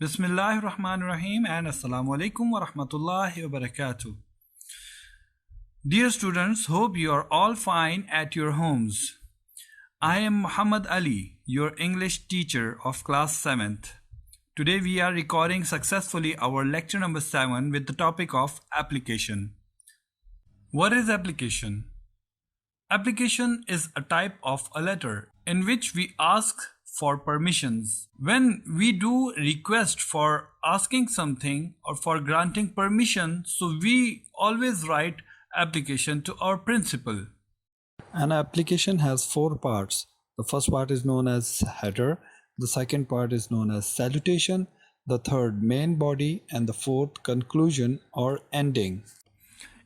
Bismillahirrahmanirrahim and Assalamu alaikum wa rahmatullahi wa barakatuh. Dear students, hope you are all fine at your homes. I am Muhammad Ali, your English teacher of class 7th. Today we are recording successfully our lecture number 7 with the topic of application. What is application? Application is a type of a letter in which we ask for permissions. When we do request for asking something or for granting permission, so we always write application to our principal. An application has four parts. The first part is known as header, the second part is known as salutation, the third main body, and the fourth conclusion or ending.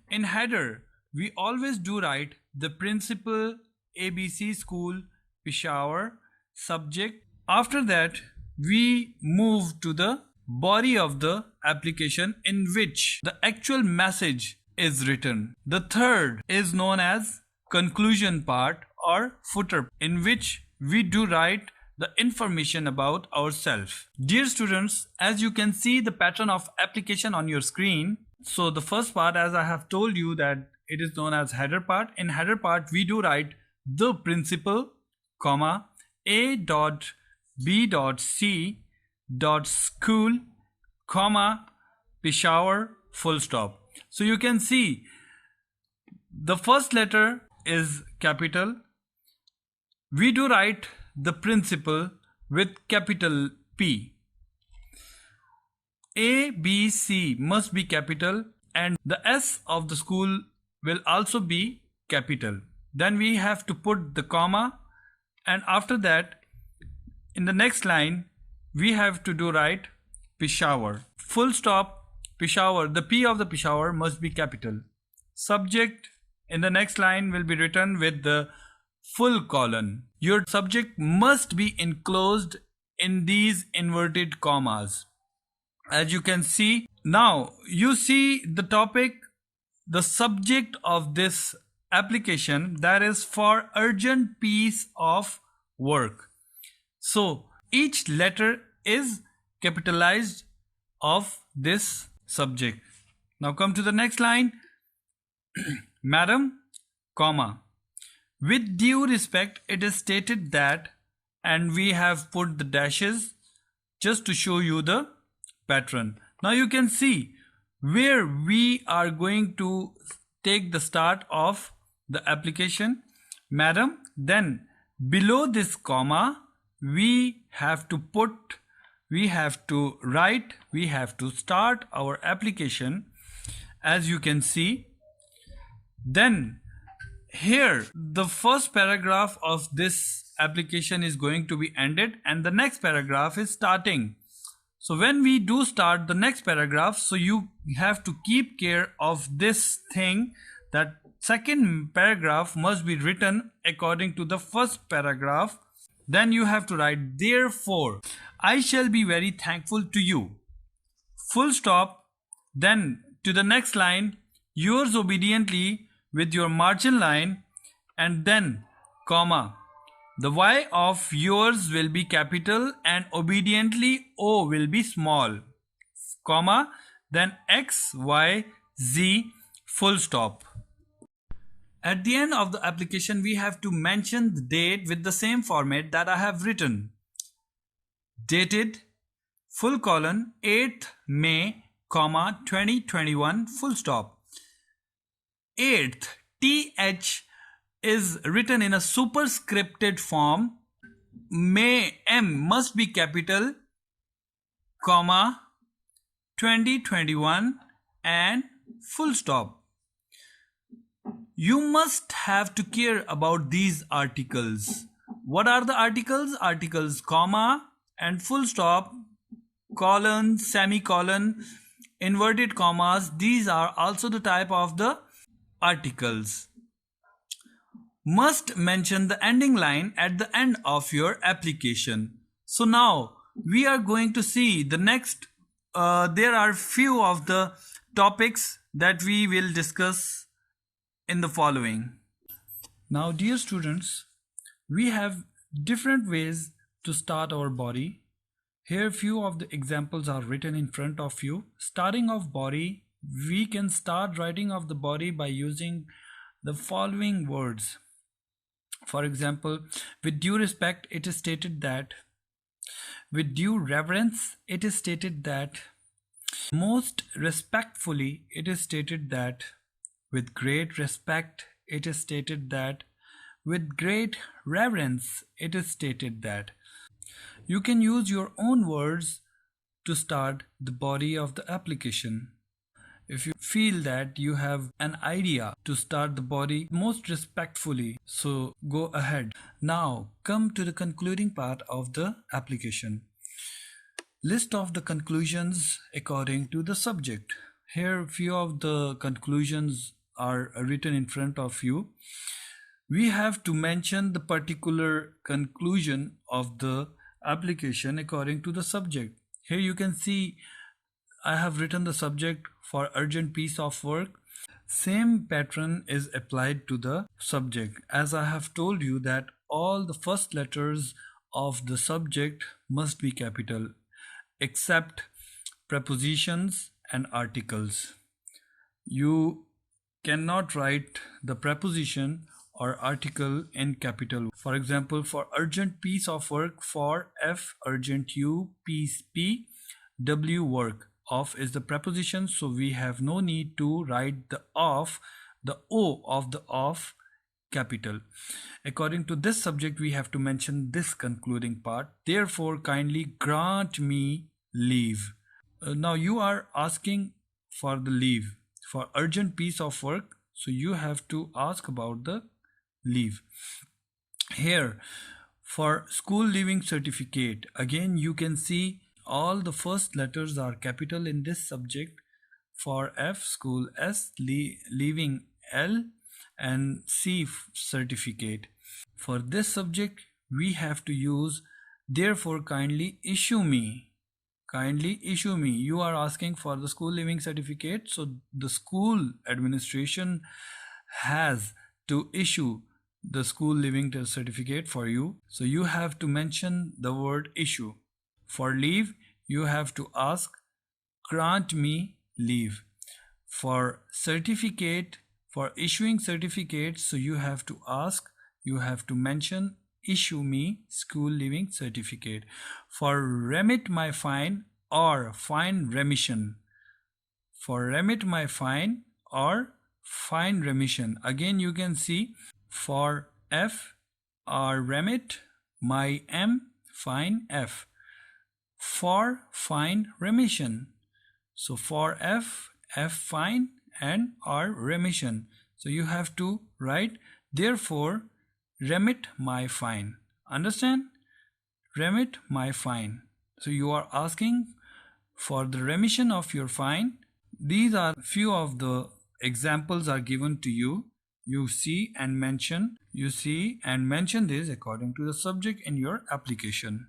In header, we always do write the principal, ABC School, Peshawar, subject. After that, we move to the body of the application in which the actual message is written. The third is known as conclusion part or footer, in which we do write the information about ourselves. Dear students, as you can see the pattern of application on your screen, so the first part, as I have told you, that it is known as header part. In header part, we do write the principal, comma, A.B.C.School, comma, Peshawar, full stop. So you can see the first letter is capital. We do write the principal with capital P. A, B, C must be capital and the S of the school will also be capital. Then we have to put the comma, and after that in the next line we have to do write Peshawar, full stop. Peshawar, the P of the Peshawar must be capital. Subject in the next line will be written with the full colon. Your subject must be enclosed in these inverted commas, as you can see. Now you see the topic, the subject of this application, that is for urgent piece of work. So each letter is capitalized of this subject. Now come to the next line. Madam, comma, with due respect, it is stated that, and we have put the dashes just to show you the pattern. Now you can see where we are going to take the start of the application, madam. Then below this comma we have to start our application, as you can see. Then here the first paragraph of this application is going to be ended and the next paragraph is starting. So when we do start the next paragraph, so you have to keep care of this thing, that second paragraph must be written according to the first paragraph. Then you have to write, therefore, I shall be very thankful to you, full stop. Then to the next line, yours obediently, with your margin line, and then comma. The Y of yours will be capital and obediently O will be small, comma, then X, Y, Z, full stop. At the end of the application, we have to mention the date with the same format that I have written. Dated, full colon, 8th May, comma, 2021, full stop. 8th, TH is written in a superscripted form. May, M must be capital, comma, 2021 and full stop. You must have to care about these articles. What are the articles? Articles, comma and full stop, colon, semicolon, inverted commas. These are also the type of the articles. Must mention the ending line at the end of your application. So now we are going to see the next, there are few of the topics that we will discuss in the following. Now dear students, we have different ways to start our body. Here few of the examples are written in front of you. Starting of body, we can start writing of the body by using the following words. For example, with due respect, it is stated that. With due reverence, it is stated that. Most respectfully, it is stated that. With great respect, it is stated that. With great reverence, it is stated that. You can use your own words to start the body of the application. If you feel that you have an idea to start the body most respectfully, so go ahead. Now come to the concluding part of the application. List of the conclusions according to the subject. Here few of the conclusions are written in front of you. We have to mention the particular conclusion of the application according to the subject. Here you can see I have written the subject for urgent piece of work. Same pattern is applied to the subject, as I have told you that all the first letters of the subject must be capital except prepositions and articles. You cannot write the preposition or article in capital. For example, for urgent piece of work, for F urgent, U piece P, W work. Of is the preposition, so we have no need to write the of, the O of the of capital. According to this subject, we have to mention this concluding part. Therefore, kindly grant me leave. Now you are asking for the leave for urgent piece of work, so you have to ask about the leave. Here for school leaving certificate, again you can see all the first letters are capital in this subject. For F school, S leaving, L, and C certificate. For this subject we have to use therefore kindly issue me. Kindly issue me. You are asking for the school leaving certificate, so the school administration has to issue the school leaving certificate for you, so you have to mention the word issue. For leave, you have to ask grant me leave. For certificate, for issuing certificate, so you have to ask, you have to mention issue me school leaving certificate. For remit my fine or fine remission. For remit my fine or fine remission. Again you can see for F or remit my M fine F. For fine remission. So for F, F fine and R remission. So you have to write therefore remit my fine. Understand? Remit my fine. So you are asking for the remission of your fine. These are few of the examples are given to you. You see and mention this according to the subject in your application.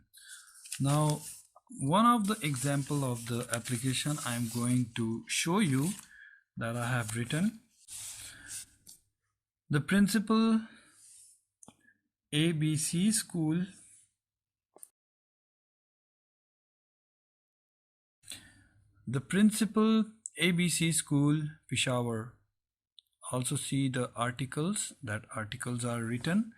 Now one of the example of the application I am going to show you that I have written. The principal ABC school ABC school Peshawar. Also see the articles, that articles are written.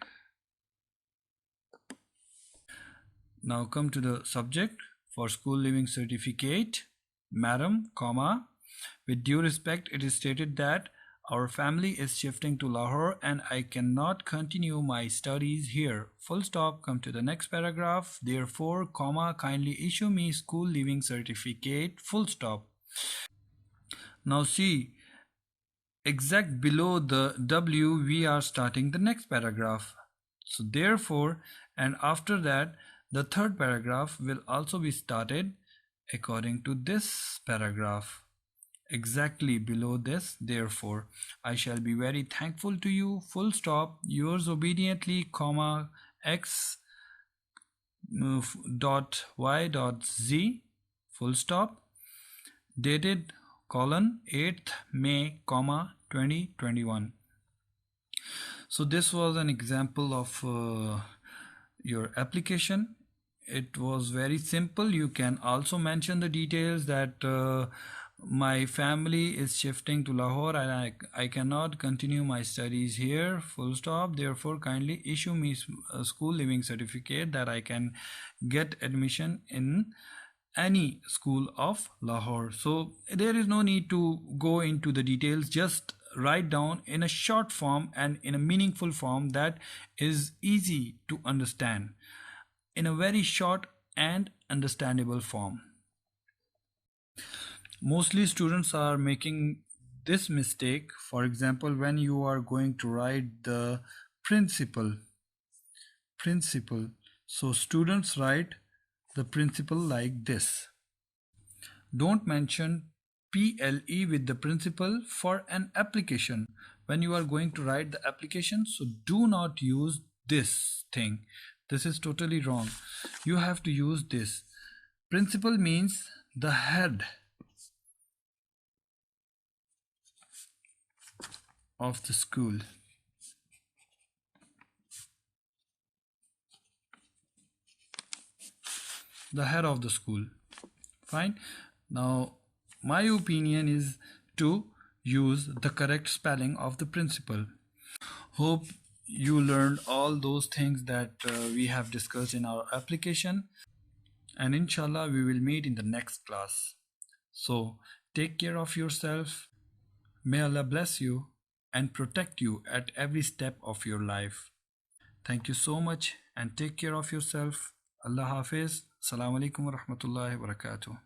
Now come to the subject. For school leaving certificate, madam, comma, with due respect, it is stated that our family is shifting to Lahore and I cannot continue my studies here. Full stop. Come to the next paragraph. Therefore, comma, kindly issue me school leaving certificate. Full stop. Now see, exact below the W, we are starting the next paragraph. So therefore, and after that, the third paragraph will also be started according to this paragraph. Exactly below this, therefore, I shall be very thankful to you, full stop, yours obediently, comma, X dot Y dot Z, full stop, dated, colon, 8th May, comma, 2021. So this was an example of your application it was very simple. You can also mention the details that my family is shifting to Lahore and I cannot continue my studies here, full stop. Therefore, kindly issue me a school living certificate that I can get admission in any school of Lahore. So there is no need to go into the details. Just write down in a short form and in a meaningful form that is easy to understand, in a very short and understandable form. Mostly students are making this mistake. For example, when you are going to write the principle, so students write the principle like this. Don't mention PLE with the principle for an application when you are going to write the application. So do not use this thing. This is totally wrong. You have to use this. Principal means the head of the school. The head of the school. Fine. Now, my opinion is to use the correct spelling of the principal. Hope you learned all those things that we have discussed in our application, and inshallah we will meet in the next class. So take care of yourself. May Allah bless you and protect you at every step of your life. Thank you so much and take care of yourself. Allah Hafiz. Assalamu alaikum wa rahmatullahi wa barakatuh.